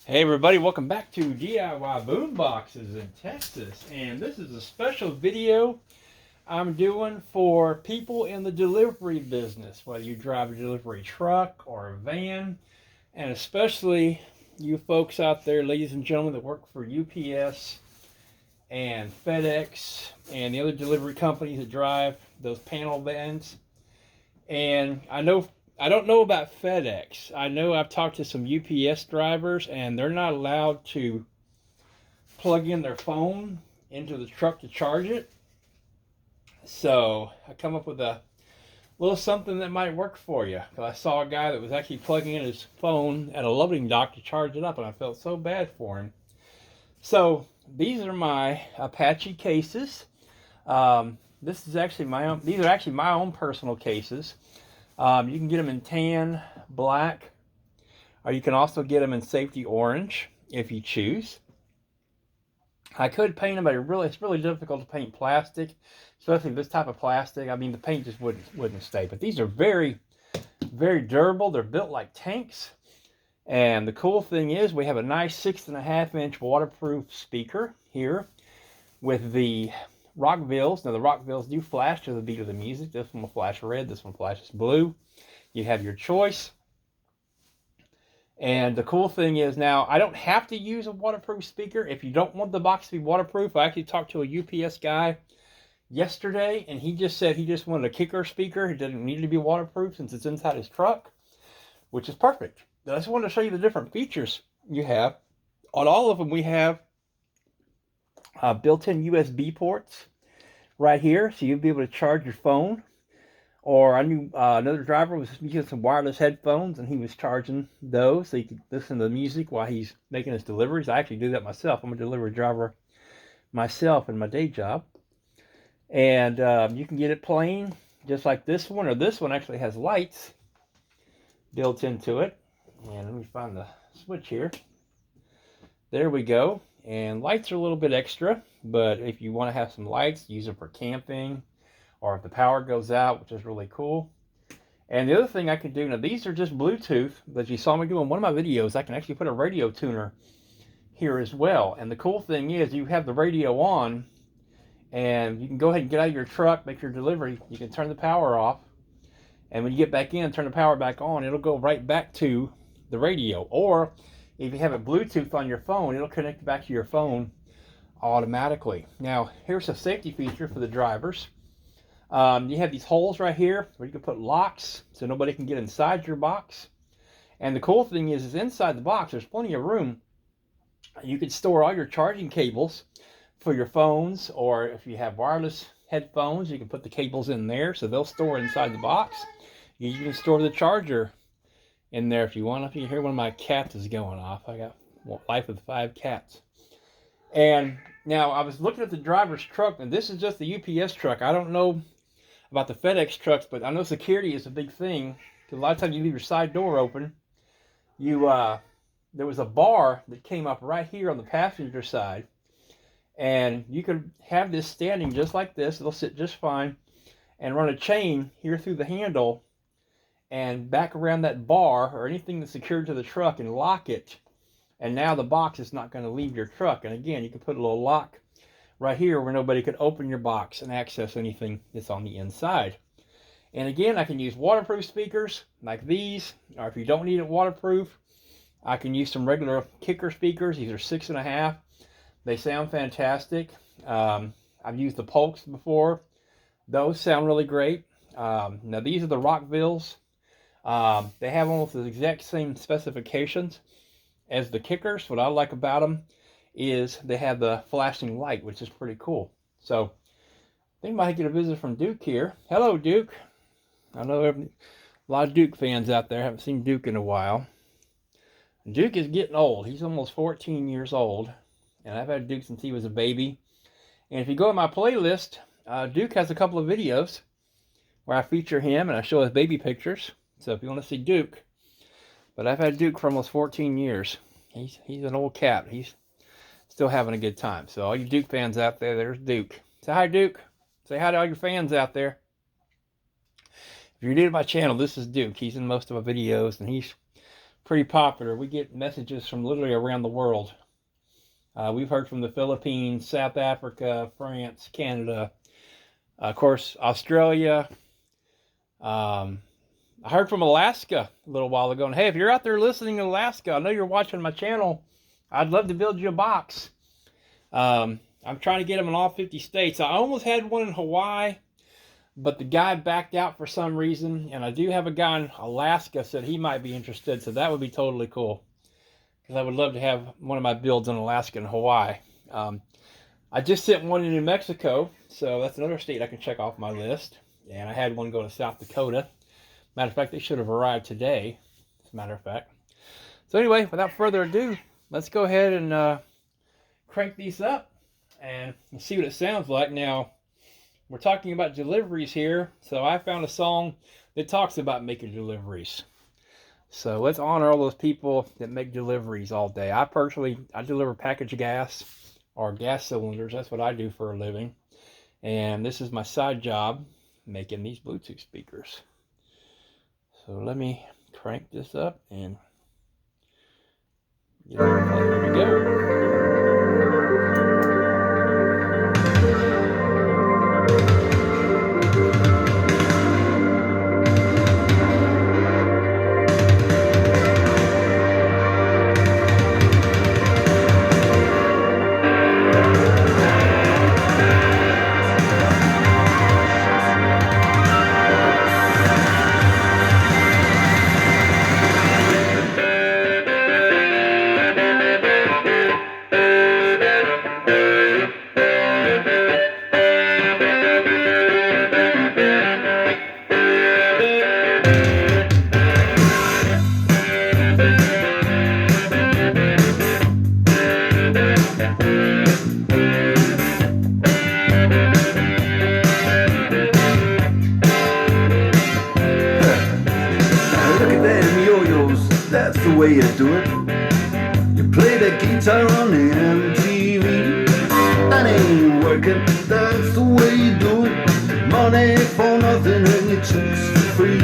Hey everybody, welcome back to DIY Boomboxes in Texas. And this is a special video I'm doing for people in the delivery business, whether you drive a delivery truck or a van, and especially you folks out there, ladies and gentlemen, that work for UPS and FedEx and the other delivery companies that drive those panel vans. And I don't know about FedEx. I know I've talked to some UPS drivers and they're not allowed to plug in their phone into the truck to charge it. So I come up with a little something that might work for you. Because I saw a guy that was actually plugging in his phone at a loading dock to charge it up, and I felt so bad for him. So these are my Apache cases. This is actually my own. These are actually my own personal cases. You can get them in tan, black, or you can also get them in safety orange if you choose. I could paint them, but it's really difficult to paint plastic, especially this type of plastic. I mean, the paint just wouldn't stay. But these are very, very durable. They're built like tanks. And the cool thing is we have a nice 6.5-inch waterproof speaker here with the Rockvilles. Now the Rockvilles do flash to the beat of the music. This one will flash red, this one flashes blue. You have your choice. And the cool thing is now I don't have to use a waterproof speaker. If you don't want the box to be waterproof, I actually talked to a UPS guy yesterday and he just said he just wanted a kicker speaker. It doesn't need to be waterproof since it's inside his truck, which is perfect. I just wanted to show you the different features you have. On all of them we have built-in USB ports right here, so you'll be able to charge your phone. Or I knew another driver was using some wireless headphones and he was charging those so he could listen to the music while he's making his deliveries. I actually do that myself. I'm a delivery driver myself in my day job. And you can get it plain, just like this one, or this one actually has lights built into it. And let me find the switch here. There we go. And lights are a little bit extra, but if you want to have some lights, use them for camping, or if the power goes out, which is really cool. And the other thing I can do, now these are just Bluetooth, but you saw me do in one of my videos, I can actually put a radio tuner here as well. And the cool thing is you have the radio on, and you can go ahead and get out of your truck, make your delivery, you can turn the power off, and when you get back in, turn the power back on, it'll go right back to the radio. Or if you have it Bluetooth on your phone, it'll connect back to your phone automatically. Now, here's a safety feature for the drivers. You have these holes right here where you can put locks so nobody can get inside your box. And the cool thing is inside the box, there's plenty of room. You can store all your charging cables for your phones, or if you have wireless headphones, you can put the cables in there so they'll store inside the box. You can store the charger in there if you want. If you hear one of my cats is going off, I got life with 5 cats. And now I was looking at the driver's truck, and this is just the UPS truck. I don't know about the FedEx trucks, but I know security is a big thing. Because a lot of times you leave your side door open. There was a bar that came up right here on the passenger side, and you could have this standing just like this. It'll sit just fine, and run a chain here through the handle and back around that bar or anything that's secured to the truck and lock it. And now the box is not going to leave your truck. And again, you can put a little lock right here where nobody could open your box and access anything that's on the inside. And again, I can use waterproof speakers like these, or if you don't need it waterproof, I can use some regular kicker speakers. These are 6.5. They sound fantastic. I've used the Polks before. Those sound really great. Now these are the Rockvilles. They have almost the exact same specifications as the kickers. What I like about them is they have the flashing light, which is pretty cool. So I think I might get a visit from Duke here. Hello, Duke. I know a lot of Duke fans out there. Haven't seen Duke in a while. Duke is getting old. He's almost 14 years old, and I've had Duke since he was a baby. And if you go to my playlist, Duke has a couple of videos where I feature him and I show his baby pictures. So if you want to see Duke, but I've had Duke for almost 14 years. He's an old cat. He's still having a good time. So all you Duke fans out there, there's Duke. Say hi, Duke. Say hi to all your fans out there. If you're new to my channel, this is Duke. He's in most of my videos, and he's pretty popular. We get messages from literally around the world. We've heard from the Philippines, South Africa, France, Canada, of course, Australia. I heard from Alaska a little while ago. And hey, if you're out there listening in Alaska, I know you're watching my channel. I'd love to build you a box. I'm trying to get them in all 50 states. I almost had one in Hawaii, but the guy backed out for some reason. And I do have a guy in Alaska said he might be interested. So that would be totally cool, because I would love to have one of my builds in Alaska and Hawaii. I just sent one in New Mexico, so that's another state I can check off my list. And I had one go to South Dakota. Matter of fact, they should have arrived today, as a matter of fact. So anyway, without further ado, let's go ahead and crank these up and see what it sounds like. Now, we're talking about deliveries here, so I found a song that talks about making deliveries. So let's honor all those people that make deliveries all day. I deliver packaged gas or gas cylinders. That's what I do for a living. And this is my side job, making these Bluetooth speakers. So let me crank this up and there we go. That's the way you do it. You play the guitar on the MTV. That ain't working, that's the way you do it. Money for nothing and your chicks for free.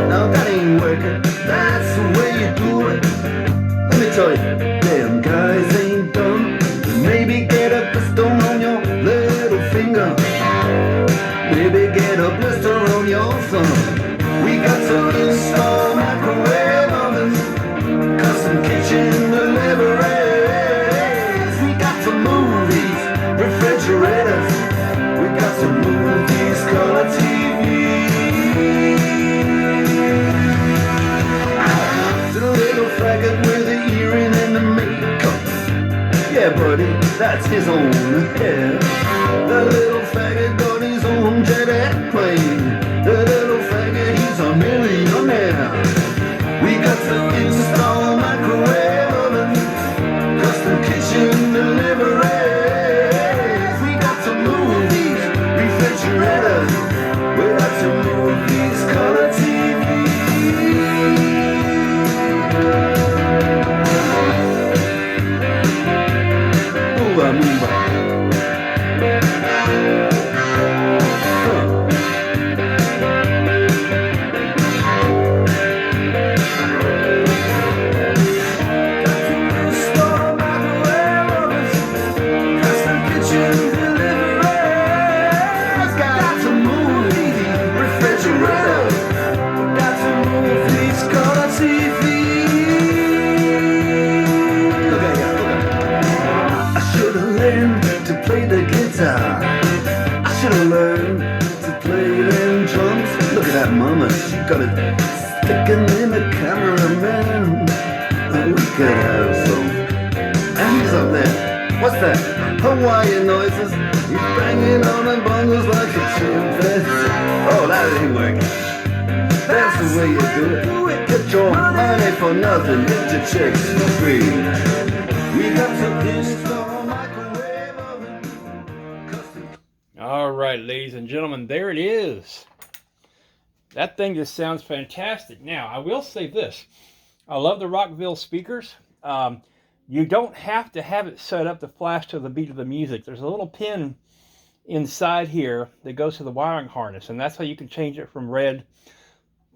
Now that ain't working, that's the way you do it. Let me tell you, damn guys ain't dumb. Maybe get a blister on your little finger. Maybe get a blister on your thumb. We got to install microwave ovens, custom kitchen deliveries. We got to move these refrigerators. We got to move these color TVs. The little faggot with the earring and the makeup. Yeah, buddy, that's his own hair. The little faggot got his own jet airplane. The little faggot, he's a millionaire. We got to install microwave ovens, custom kitchen deliveries. We got to move these refrigerators. We got to move these color TVs. Move on. I should have learned to play them drums. Look at that mama, she got it sticking in the cameraman. We could have some. And he's up there. What's that? Hawaiian noises. He's banging on the bongos like a chimpanzee. Oh, that ain't working. That's the way you do it. Get your money for nothing. Get your checks for free. We have to install microwave oven. All right, ladies and gentlemen, there it is. That thing just sounds fantastic. Now, I will say this. I love the Rockville speakers. You don't have to have it set up to flash to the beat of the music. There's a little pin inside here that goes to the wiring harness, and that's how you can change it from red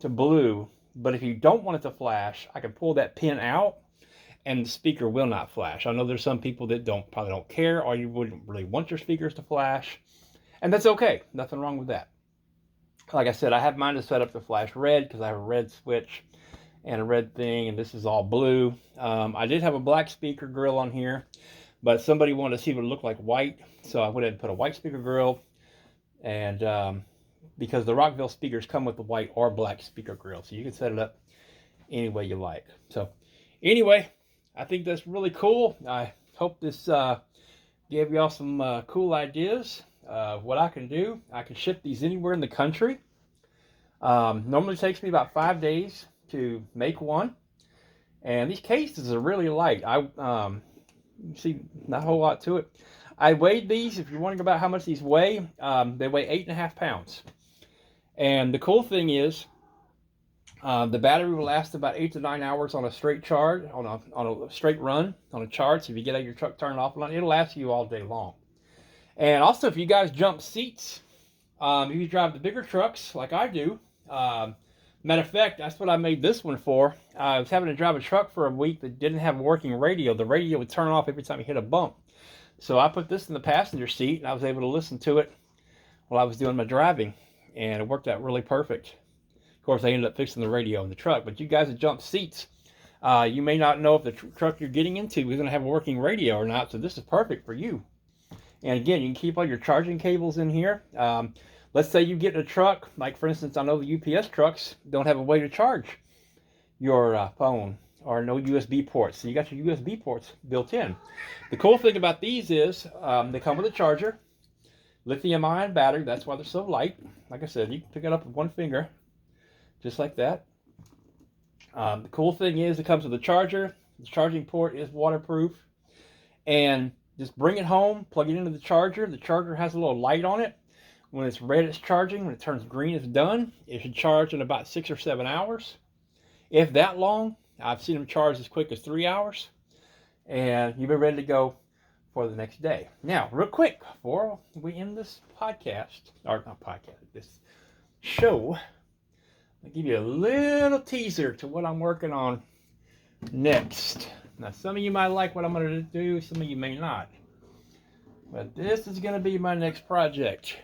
to blue But if you don't want it to flash, I can pull that pin out and the speaker will not flash. I know there's some people that probably don't care, or you wouldn't really want your speakers to flash, and that's okay. Nothing wrong with that. Like I said, I have mine to set up to flash red because I have a red switch and a red thing, and this is all blue. I did have a black speaker grill on here, but somebody wanted to see what it looked like white, so I went ahead and put a white speaker grill, and because the Rockville speakers come with the white or black speaker grill, so you can set it up any way you like. So anyway, I think that's really cool. I hope this gave y'all some cool ideas. What I can do, I can ship these anywhere in the country. Normally takes me about 5 days to make one, and these cases are really light. You see, not a whole lot to it. I weighed these. If you're wondering about how much these weigh, they weigh 8.5 pounds. And the cool thing is, the battery will last about 8 to 9 hours on a straight charge, on a straight run, on a charge. So if you get out of your truck, turn it off, it'll last you all day long. And also, if you guys jump seats, if you drive the bigger trucks like I do, matter of fact, that's what I made this one for. I was having to drive a truck for a week that didn't have a working radio. The radio would turn off every time you hit a bump. So I put this in the passenger seat, and I was able to listen to it while I was doing my driving, and it worked out really perfect. Of course, I ended up fixing the radio in the truck, but you guys that jump seats, you may not know if the truck you're getting into is going to have a working radio or not, so this is perfect for you. And again, you can keep all your charging cables in here. Let's say you get in a truck, like for instance, I know the UPS trucks don't have a way to charge your phone, or no USB ports. So you got your USB ports built in. The cool thing about these is they come with a charger, lithium-ion battery. That's why they're so light. Like I said, you can pick it up with one finger, just like that. The cool thing is it comes with a charger. The charging port is waterproof. And just bring it home, plug it into the charger. The charger has a little light on it. When it's red, it's charging. When it turns green, it's done. It should charge in about 6 or 7 hours. If that long, I've seen them charge as quick as 3 hours. And you'll be ready to go for the next day. Now, real quick, before we end this podcast, or not podcast, this show, I'll give you a little teaser to what I'm working on next. Now, some of you might like what I'm going to do, some of you may not. But this is going to be my next project.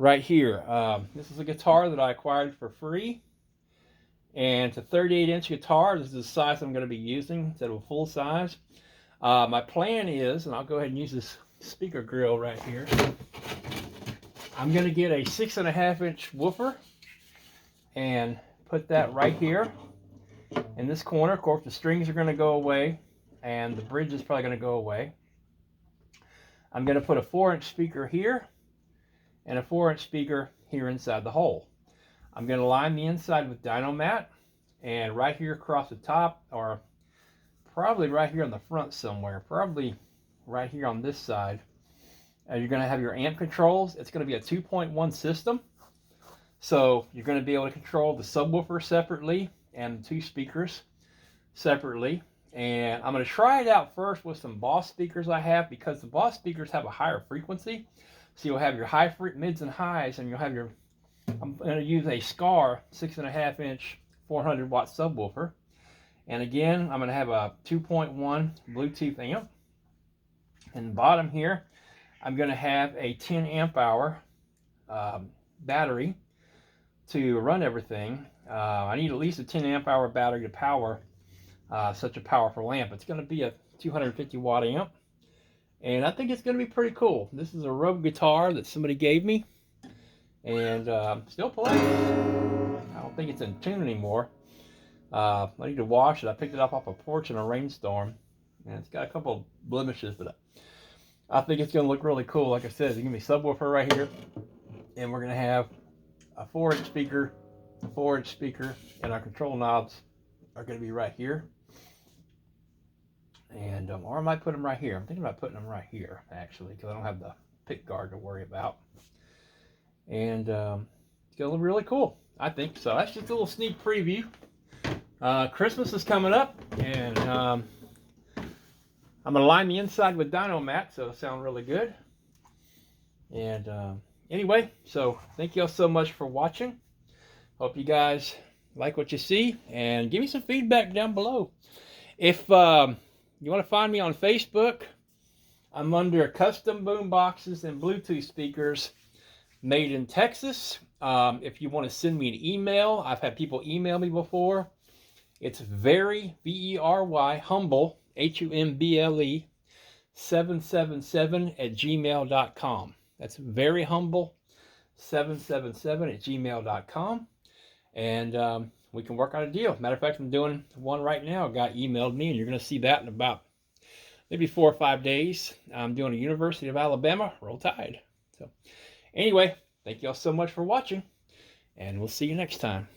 Right here. This is a guitar that I acquired for free. And it's a 38-inch guitar. This is the size I'm going to be using instead of a full size. My plan is, and I'll go ahead and use this speaker grill right here. I'm going to get a 6.5-inch woofer and put that right here in this corner. Of course, the strings are going to go away and the bridge is probably going to go away. I'm going to put a 4-inch speaker here and a 4-inch speaker here inside the hole. I'm going to line the inside with Dynomat, and right here across the top, or probably right here on the front somewhere, probably right here on this side, you're going to have your amp controls. It's going to be a 2.1 system, so you're going to be able to control the subwoofer separately and the 2 speakers separately. And I'm going to try it out first with some Boss speakers I have, because the Boss speakers have a higher frequency. So you'll have your high mids and highs, and you'll have your, I'm going to use a Scar 6.5-inch 400-watt subwoofer. And again, I'm going to have a 2.1 Bluetooth amp. And the bottom here, I'm going to have a 10 amp hour battery to run everything. I need at least a 10 amp hour battery to power such a powerful amp. It's going to be a 250 watt amp. And I think it's going to be pretty cool. This is a Rogue guitar that somebody gave me. And still plays. I don't think it's in tune anymore. I need to wash it. I picked it up off a porch in a rainstorm. And it's got a couple of blemishes, but I think it's going to look really cool. Like I said, there's going to be a subwoofer right here. And we're going to have a 4-inch speaker, a 4-inch speaker, and our control knobs are going to be right here. And or I might put them right here. I'm thinking about putting them right here, actually, because I don't have the pick guard to worry about. And it's going to look really cool, I think. So that's just a little sneak preview. Christmas is coming up, and I'm going to line the inside with Dynomat, so it'll sound really good. And anyway, so thank you all so much for watching. Hope you guys like what you see, and give me some feedback down below. If you want to find me on Facebook, I'm under Custom Boom Boxes and Bluetooth Speakers Made in Texas. If you want to send me an email, I've had people email me before. It's very, V-E-R-Y, humble, H-U-M-B-L-E, 777 at gmail.com. That's very humble, 777 at gmail.com. And we can work out a deal. Matter of fact, I'm doing one right now. A guy emailed me, and you're going to see that in about maybe 4 or 5 days. I'm doing a University of Alabama, Roll Tide. So anyway, thank you all so much for watching, and we'll see you next time.